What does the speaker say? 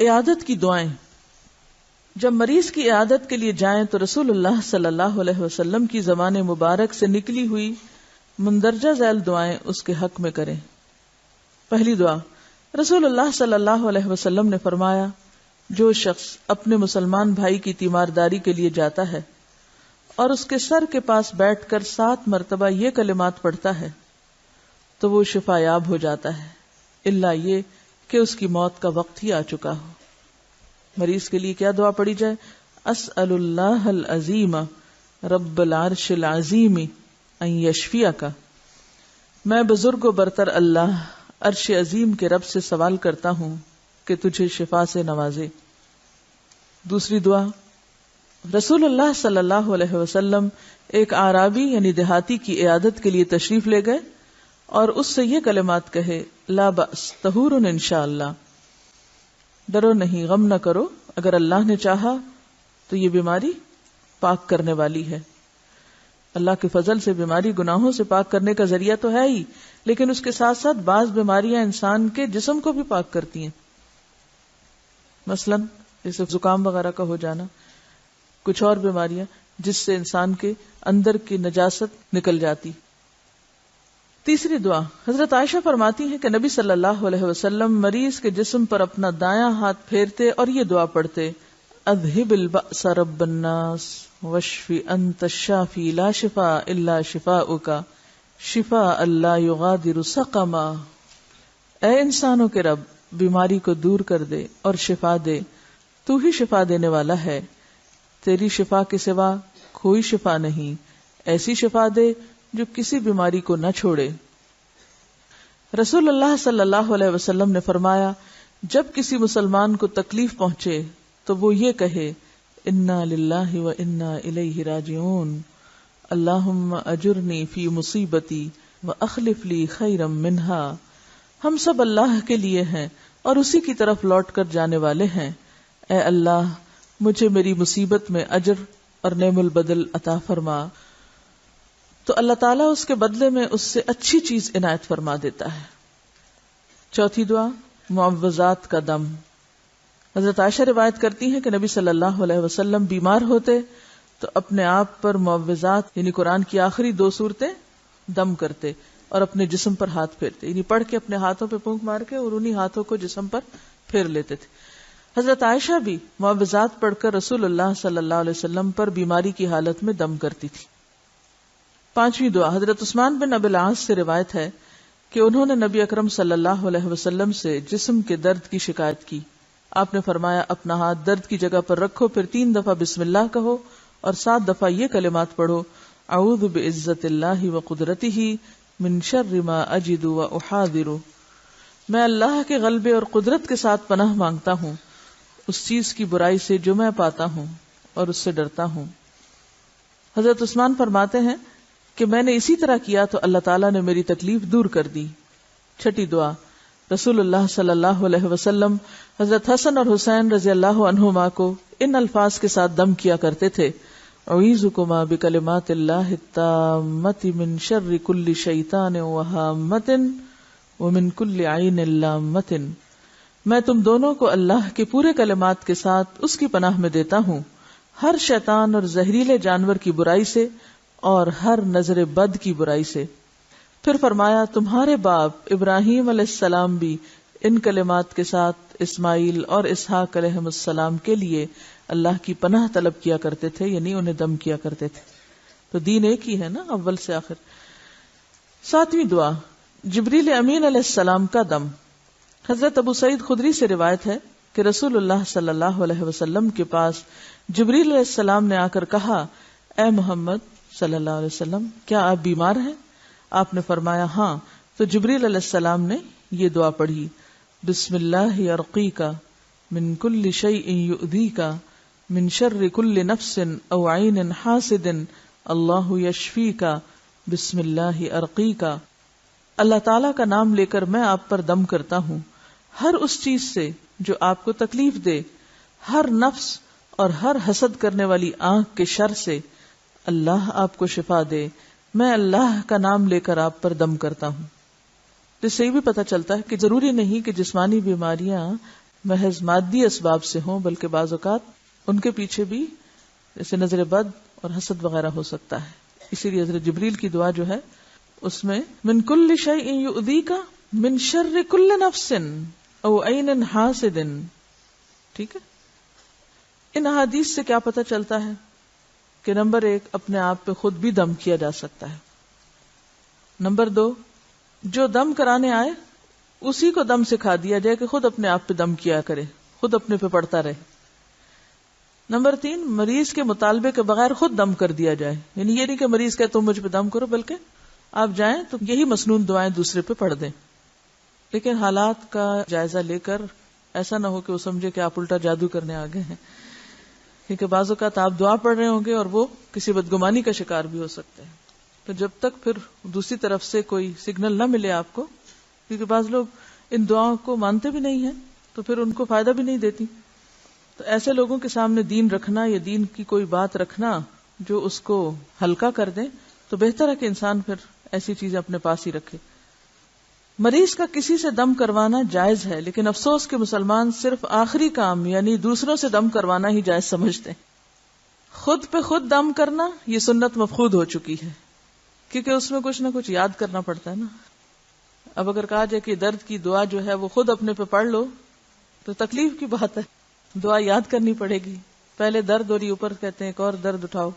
عیادت کی دعائیں. جب مریض کی عیادت کے لیے جائیں تو رسول اللہ صلی اللہ علیہ وسلم کی زبان مبارک سے نکلی ہوئی مندرجہ ذیل دعائیں اس کے حق میں کریں. پہلی دعا، رسول اللہ صلی اللہ علیہ وسلم نے فرمایا، جو شخص اپنے مسلمان بھائی کی تیمارداری کے لیے جاتا ہے اور اس کے سر کے پاس بیٹھ کر 7 مرتبہ یہ کلمات پڑھتا ہے تو وہ شفا یاب ہو جاتا ہے، الا یہ کہ اس کی موت کا وقت ہی آ چکا ہو. مریض کے لیے کیا دعا پڑھی جائے؟ اسأل اللہ العظیم رب العرش العظیم ان یشفیک، میں بزرگ و برتر اللہ عرش عظیم کے رب سے سوال کرتا ہوں کہ تجھے شفا سے نوازے. دوسری دعا، رسول اللہ صلی اللہ علیہ وسلم ایک اعرابی یعنی دیہاتی کی عیادت کے لیے تشریف لے گئے اور اس سے یہ کلمات کہے، لا بأس طہور انشاءاللہ، ڈرو نہیں، غم نہ کرو، اگر اللہ نے چاہا تو یہ بیماری پاک کرنے والی ہے. اللہ کے فضل سے بیماری گناہوں سے پاک کرنے کا ذریعہ تو ہے ہی، لیکن اس کے ساتھ ساتھ بعض بیماریاں انسان کے جسم کو بھی پاک کرتی ہیں، مثلا جیسے زکام وغیرہ کا ہو جانا، کچھ اور بیماریاں جس سے انسان کے اندر کی نجاست نکل جاتی. تیسری دعا، حضرت عائشہ فرماتی ہیں کہ نبی صلی اللہ علیہ وسلم مریض کے جسم پر اپنا دایاں ہاتھ پھیرتے اور یہ دعا پڑھتے، اذهب البأس رب الناس واشف انت الشافی لا شفاء الا شفاؤک شفاء لا یغادر سقما. اے انسانوں کے رب، بیماری کو دور کر دے اور شفا دے، تو ہی شفا دینے والا ہے، تیری شفا کے سوا کوئی شفا نہیں، ایسی شفا دے جو کسی بیماری کو نہ چھوڑے. رسول اللہ صلی اللہ علیہ وسلم نے فرمایا، جب کسی مسلمان کو تکلیف پہنچے تو وہ یہ کہے، انا للہ و انا الیہ راجعون، اللہم اجرنی فی مصیبتی و اخلف لی خیرا منہا. ہم سب اللہ کے لیے ہیں اور اسی کی طرف لوٹ کر جانے والے ہیں. اے اللہ، مجھے میری مصیبت میں اجر اور نعم البدل عطا فرما. تو اللہ تعالیٰ اس کے بدلے میں اس سے اچھی چیز عنایت فرما دیتا ہے. چوتھی دعا، معوذات کا دم. حضرت عائشہ روایت کرتی ہیں کہ نبی صلی اللہ علیہ وسلم بیمار ہوتے تو اپنے آپ پر معوذات یعنی قرآن کی آخری 2 سورتیں دم کرتے اور اپنے جسم پر ہاتھ پھیرتے، یعنی پڑھ کے اپنے ہاتھوں پہ پھونک مار کے اور انہی ہاتھوں کو جسم پر پھیر لیتے تھے. حضرت عائشہ بھی معوذات پڑھ کر رسول اللہ صلی اللہ علیہ وسلم پر بیماری کی حالت میں دم کرتی تھی. پانچویں دعا، حضرت عثمان بن ابی العاص سے روایت ہے کہ انہوں نے نبی اکرم صلی اللہ علیہ وسلم سے جسم کے درد کی شکایت کی. آپ نے فرمایا، اپنا ہاتھ درد کی جگہ پر رکھو، پھر 3 دفعہ بسم اللہ کہو اور 7 دفعہ یہ کلمات پڑھو، اعوذ بعزت اللہ و قدرتہ من شر ما اجد و احاذر. میں اللہ کے غلبے اور قدرت کے ساتھ پناہ مانگتا ہوں اس چیز کی برائی سے جو میں پاتا ہوں اور اس سے ڈرتا ہوں. حضرت عثمان فرماتے ہیں کہ میں نے اسی طرح کیا تو اللہ تعالیٰ نے میری تکلیف دور کر دی. چھٹی دعا، رسول اللہ صلی اللہ علیہ وسلم حضرت حسن اور حسین رضی اللہ عنہما کو ان الفاظ کے ساتھ دم کیا کرتے تھے، اعوذکما بکلمات اللہ التامۃ من شر کل شیطان وہامۃ ومن کل عین لامۃ. میں تم دونوں کو اللہ کے پورے کلمات کے ساتھ اس کی پناہ میں دیتا ہوں، ہر شیطان اور زہریلے جانور کی برائی سے اور ہر نظر بد کی برائی سے. پھر فرمایا، تمہارے باپ ابراہیم علیہ السلام بھی ان کلمات کے ساتھ اسماعیل اور اسحاق علیہ السلام کے لیے اللہ کی پناہ طلب کیا کرتے تھے، یعنی انہیں دم کیا کرتے تھے. تو دین ایک ہی ہے نا، اول سے آخر. 7ویں دعا، جبریل امین علیہ السلام کا دم. حضرت ابو سعید خدری سے روایت ہے کہ رسول اللہ صلی اللہ علیہ وسلم کے پاس جبریل علیہ السلام نے آ کر کہا، اے محمد صلی اللہ علیہ وسلم، کیا آپ بیمار ہیں؟ آپ نے فرمایا ہاں. تو جبریل علیہ السلام نے یہ دعا پڑھی، بسم اللہ ارقیک من کل شیء یؤذیک من شر کل نفس او عین حاسد اللہ یشفیک بسم اللہ ارقیک. اللہ تعالیٰ کا نام لے کر میں آپ پر دم کرتا ہوں ہر اس چیز سے جو آپ کو تکلیف دے، ہر نفس اور ہر حسد کرنے والی آنکھ کے شر سے. اللہ آپ کو شفا دے، میں اللہ کا نام لے کر آپ پر دم کرتا ہوں. اس سے یہ بھی پتہ چلتا ہے کہ ضروری نہیں کہ جسمانی بیماریاں محض مادی اسباب سے ہوں، بلکہ بعض اوقات ان کے پیچھے بھی جیسے نظر بد اور حسد وغیرہ ہو سکتا ہے. اسی لیے حضرت جبریل کی دعا جو ہے اس میں من کل شیء یؤذیک من شر کل نفس او عین حاسد. ٹھیک ہے. ان احادیث سے کیا پتہ چلتا ہے کہ نمبر 1 اپنے آپ پہ خود بھی دم کیا جا سکتا ہے. نمبر 2 جو دم کرانے آئے اسی کو دم سکھا دیا جائے کہ خود اپنے آپ پہ دم کیا کرے، خود اپنے پہ پڑتا رہے. نمبر 3 مریض کے مطالبے کے بغیر خود دم کر دیا جائے. یعنی یہ نہیں کہ مریض کہ تم مجھ پہ دم کرو، بلکہ آپ جائیں تو یہی مسنون دعائیں دوسرے پہ پڑھ دیں. لیکن حالات کا جائزہ لے کر ایسا نہ ہو کہ وہ سمجھے کہ آپ الٹا جادو کرنے آ گئے ہیں، کیونکہ بعض اوقات آپ دعا پڑھ رہے ہوں گے اور وہ کسی بدگمانی کا شکار بھی ہو سکتے ہیں. تو جب تک پھر دوسری طرف سے کوئی سگنل نہ ملے آپ کو، کیونکہ بعض لوگ ان دعاؤں کو مانتے بھی نہیں ہیں تو پھر ان کو فائدہ بھی نہیں دیتی، تو ایسے لوگوں کے سامنے دین رکھنا یا دین کی کوئی بات رکھنا جو اس کو ہلکا کر دیں، تو بہتر ہے کہ انسان پھر ایسی چیزیں اپنے پاس ہی رکھے. مریض کا کسی سے دم کروانا جائز ہے، لیکن افسوس کہ مسلمان صرف آخری کام یعنی دوسروں سے دم کروانا ہی جائز سمجھتے ہیں. خود پہ خود دم کرنا یہ سنت مفقود ہو چکی ہے، کیونکہ اس میں کچھ نہ کچھ یاد کرنا پڑتا ہے نا. اب اگر کہا جائے کہ درد کی دعا جو ہے وہ خود اپنے پہ پڑھ لو تو تکلیف کی بات ہے. دعا یاد کرنی پڑے گی. پہلے درد اور اوپر کہتے ہیں ایک اور درد اٹھاؤ.